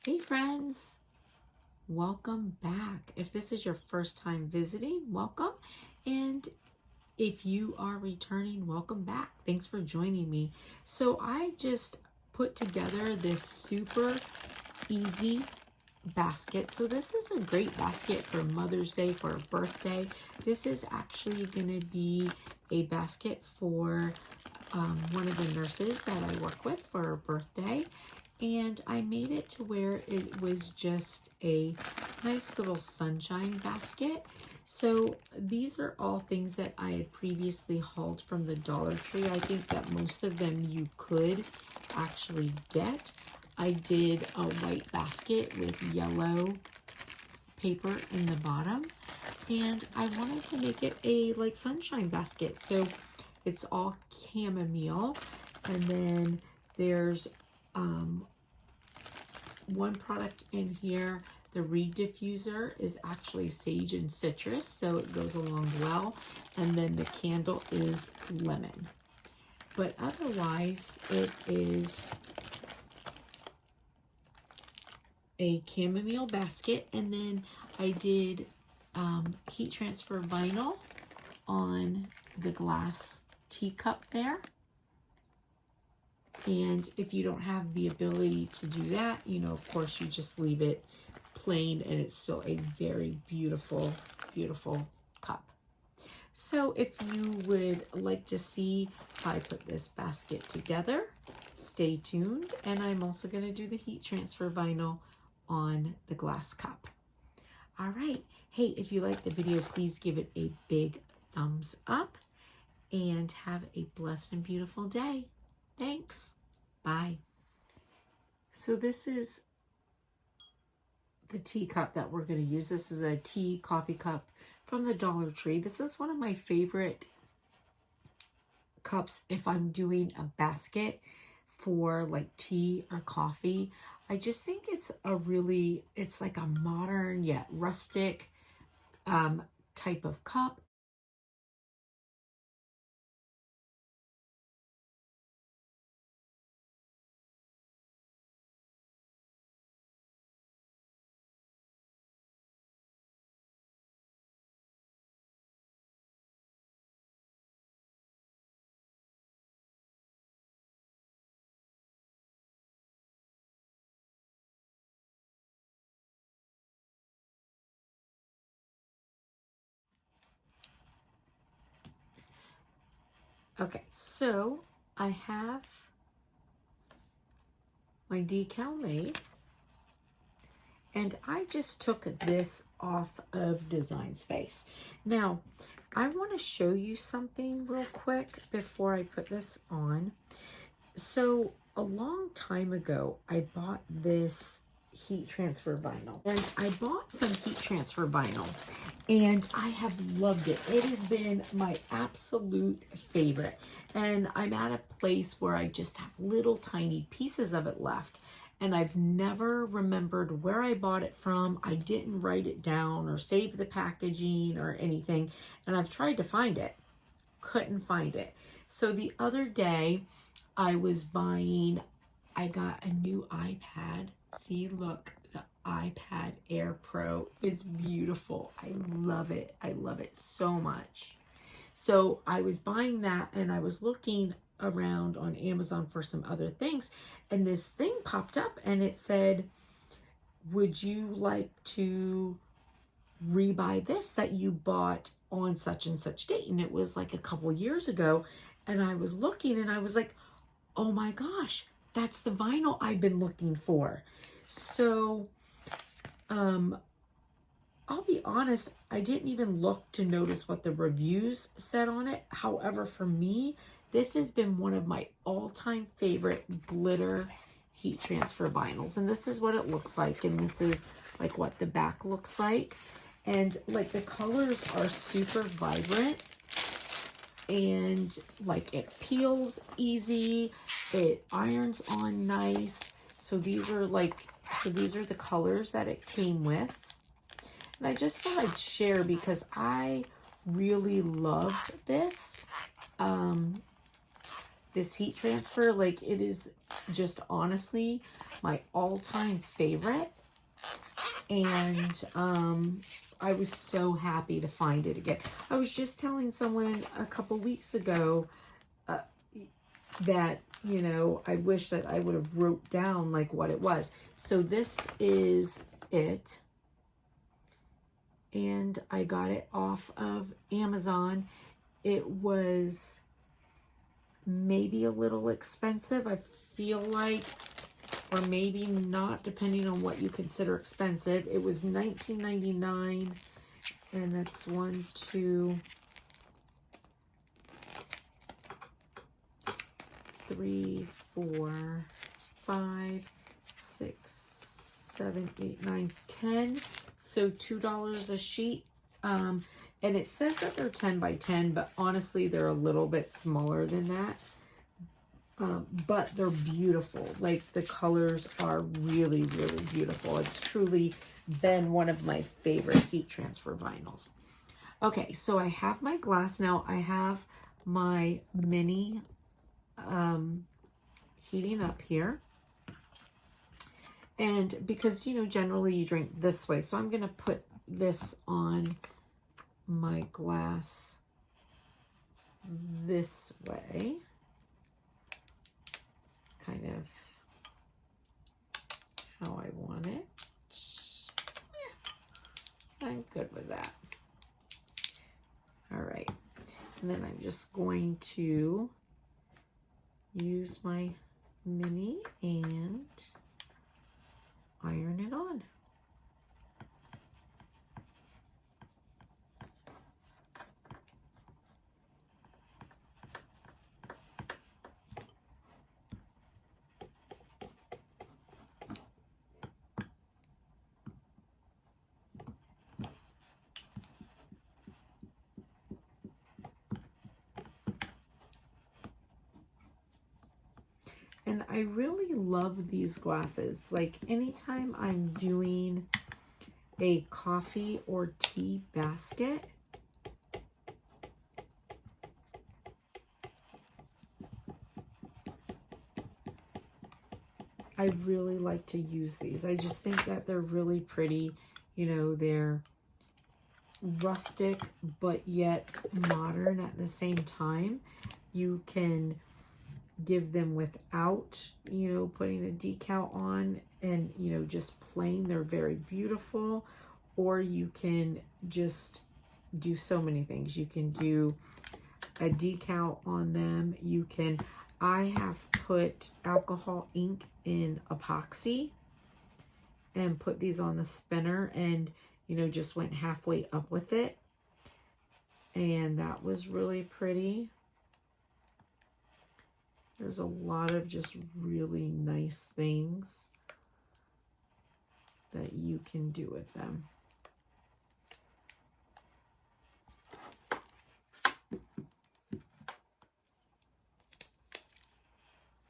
Hey friends, welcome back. If this is your first time visiting, welcome. And if you are returning, welcome back. Thanks for joining me. So I just put together this super easy basket. So this is a great basket for Mother's Day, for a birthday. This is actually going to be a basket for one of the nurses that I work with for her birthday. And I made it to where it was just a nice little sunshine basket. So these are all things that I had previously hauled from the Dollar Tree. I think that most of them you could actually get. I did a white basket with yellow paper in the bottom, and I wanted to make it a like sunshine basket. So it's all chamomile, and then there's one product in here. The reed diffuser is actually sage and citrus, so it goes along well. And then the candle is lemon. But otherwise, it is a chamomile basket. And then I did heat transfer vinyl on the glass teacup there. And if you don't have the ability to do that, you know, of course, you just leave it plain, and it's still a very beautiful, beautiful cup. So if you would like to see how I put this basket together, stay tuned. And I'm also going to do the heat transfer vinyl on the glass cup. All right. Hey, if you like the video, please give it a big thumbs up and have a blessed and beautiful day. Thanks. Bye. So this is the teacup that we're going to use. This is a tea coffee cup from the Dollar Tree. This is one of my favorite cups if I'm doing a basket for like tea or coffee. I just think it's it's like a modern yet rustic type of cup. Okay, so I have my decal made, and I just took this off of Design Space. Now, I want to show you something real quick before I put this on. So a long time ago, I bought this heat transfer vinyl, and I bought some heat transfer vinyl, and I have loved it. It has been my absolute favorite, and I'm at a place where I just have little tiny pieces of it left, and I've never remembered where I bought it from. I didn't write it down or save the packaging or anything, and I've tried to find it, couldn't find it. So the other day I got a new iPad. See, look, the iPad Air Pro. It's beautiful. I love it. I love it so much. So I was buying that, and I was looking around on Amazon for some other things, and this thing popped up, and it said, would you like to rebuy this that you bought on such and such date? And it was like a couple years ago, and I was looking, and I was like, oh my gosh, that's the vinyl I've been looking for. So, I'll be honest, I didn't even look to notice what the reviews said on it. However, for me, this has been one of my all-time favorite glitter heat transfer vinyls. And this is what it looks like. And this is like what the back looks like. And like the colors are super vibrant. And like it peels easy, it irons on nice. So these are the colors that it came with. And I just thought I'd share because I really loved this. this heat transfer. Like, it is just honestly my all-time favorite. And I was so happy to find it again. I was just telling someone a couple weeks ago that, you know, I wish that I would have wrote down like what it was. So this is it. And I got it off of Amazon. It was maybe a little expensive, I feel like, or maybe not, depending on what you consider expensive. It was $19.99, and that's 1, 2, 3, 4, 5, 6, 7, 8, 9, 10. So $2 a sheet. And it says that they're 10 by 10, but honestly, they're a little bit smaller than that. But they're beautiful. Like, the colors are really, really beautiful. It's truly been one of my favorite heat transfer vinyls. Okay, so I have my glass now. I have my mini heating up here. And because, you know, generally you drink this way, so I'm going to put this on my glass this way. Kind of how I want it. Yeah, I'm good with that. All right. And then I'm just going to use my mini and iron it on. And I really love these glasses. Like, anytime I'm doing a coffee or tea basket, I really like to use these. I just think that they're really pretty. You know, they're rustic, but yet modern at the same time. You can give them without, you know, putting a decal on, and, you know, just plain. They're very beautiful. Or you can just do so many things. You can do a decal on them. You can, I have put alcohol ink in epoxy and put these on the spinner, and, you know, just went halfway up with it. And that was really pretty. There's a lot of just really nice things that you can do with them.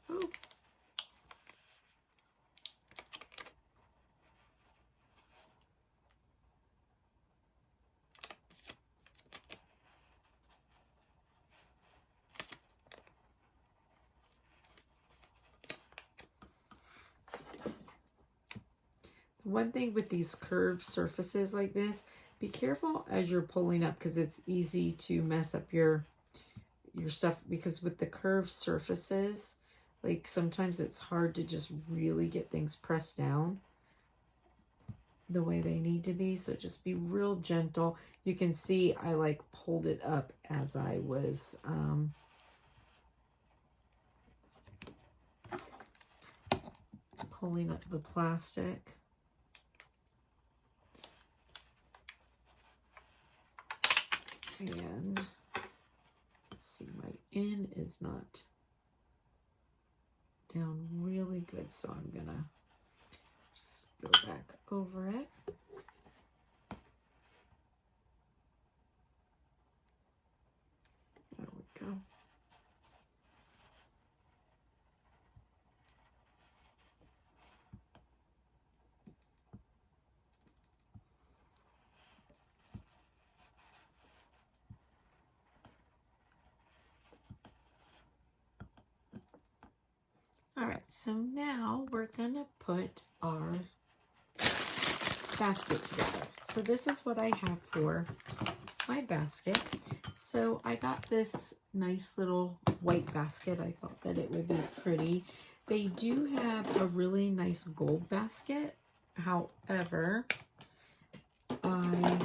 Oh. One thing with these curved surfaces like this, be careful as you're pulling up, because it's easy to mess up your stuff. Because with the curved surfaces, like, sometimes it's hard to just really get things pressed down the way they need to be. So just be real gentle. You can see I like pulled it up as I was pulling up the plastic. And let's see, my in is not down really good, so I'm gonna just go back over it. There we go. Alright, so now we're going to put our basket together. So this is what I have for my basket. So I got this nice little white basket. I thought that it would be pretty. They do have a really nice gold basket. However, I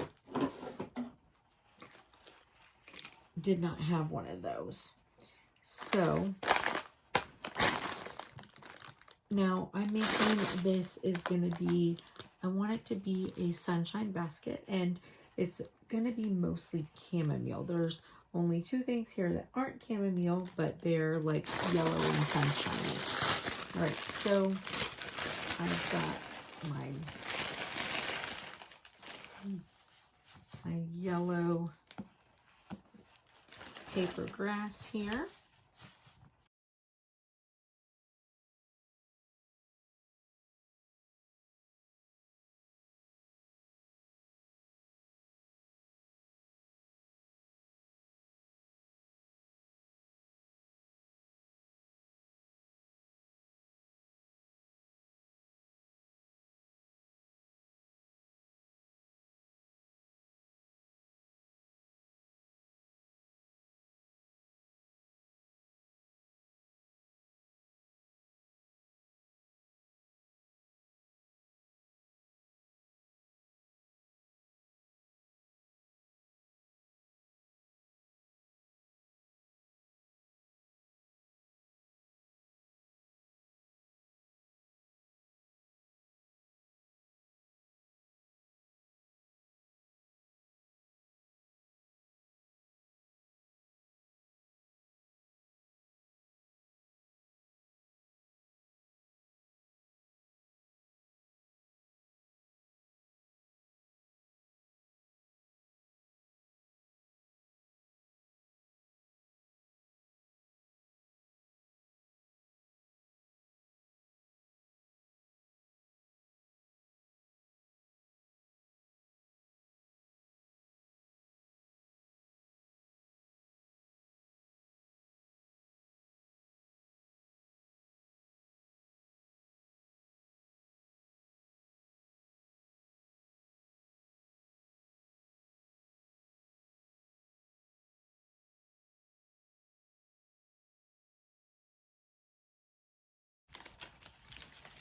did not have one of those. So now I'm making this is going to be, I want it to be a sunshine basket, and it's going to be mostly chamomile. There's only two things here that aren't chamomile, but they're like yellow and sunshiny. All right, so I've got my yellow paper grass here.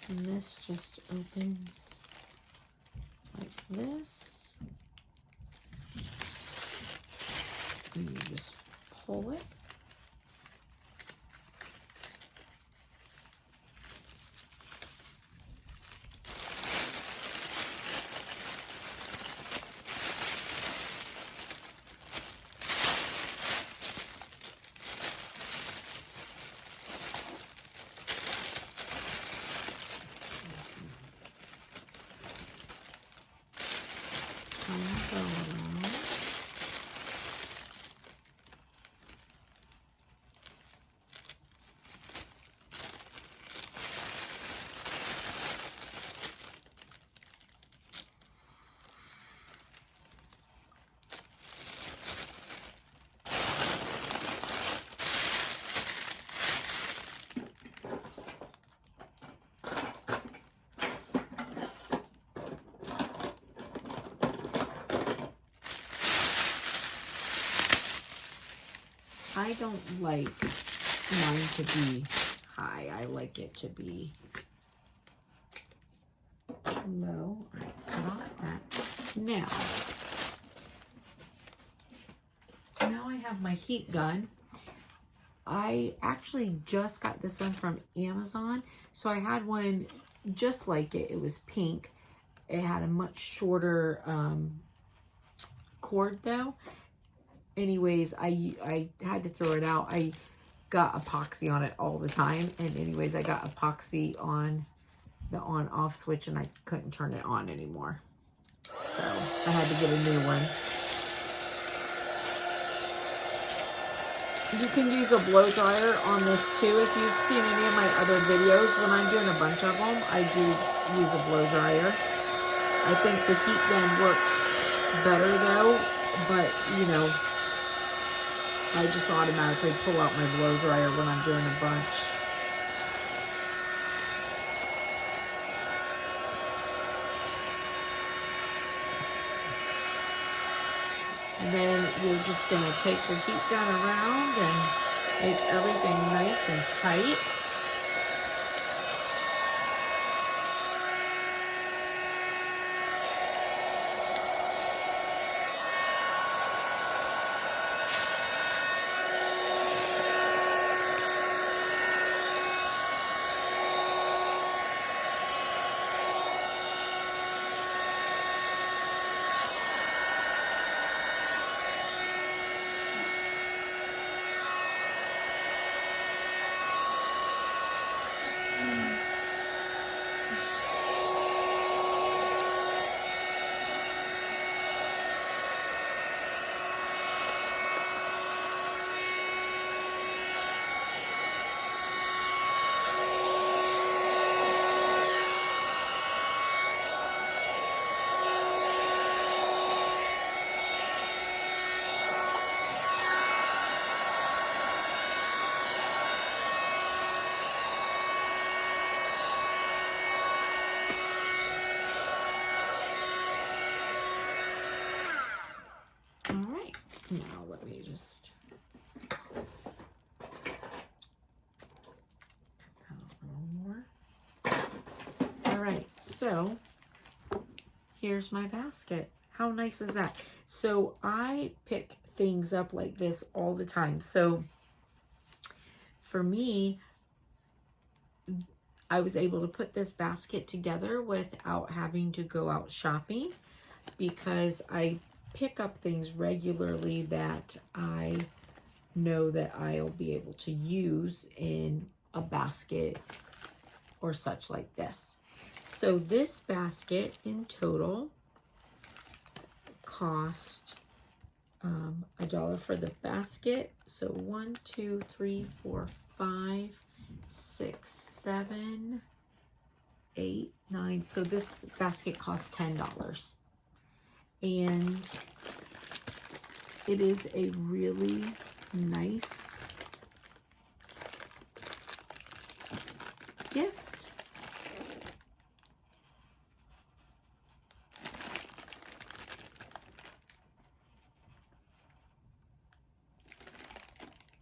And this just opens like this. And you just pull it. I don't like mine to be high. I like it to be low. All right, cut off that. Now, so now I have my heat gun. I actually just got this one from Amazon. So I had one just like it. It was pink. It had a much shorter cord though. Anyways, I had to throw it out. I got epoxy on it all the time. And anyways, I got epoxy on the on-off switch and I couldn't turn it on anymore. So I had to get a new one. You can use a blow dryer on this too. If you've seen any of my other videos, when I'm doing a bunch of them, I do use a blow dryer. I think the heat gun works better though, but you know, I just automatically pull out my blow dryer when I'm doing a bunch. And then you're just going to take the heat gun around and make everything nice and tight. All right, now let me just a little more. All right, so here's my basket. How nice is that? So I pick things up like this all the time. So for me, I was able to put this basket together without having to go out shopping because I pick up things regularly that I know that I'll be able to use in a basket or such like this. So this basket in total cost $1 for the basket. So 1, 2, 3, 4, 5, 6, 7, 8, 9. So this basket costs $10. And it is a really nice gift.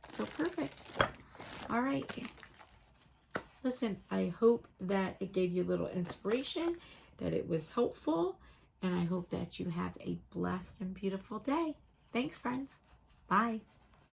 So perfect. All right. Listen, I hope that it gave you a little inspiration, that it was helpful, and I hope that you have a blessed and beautiful day. Thanks, friends. Bye.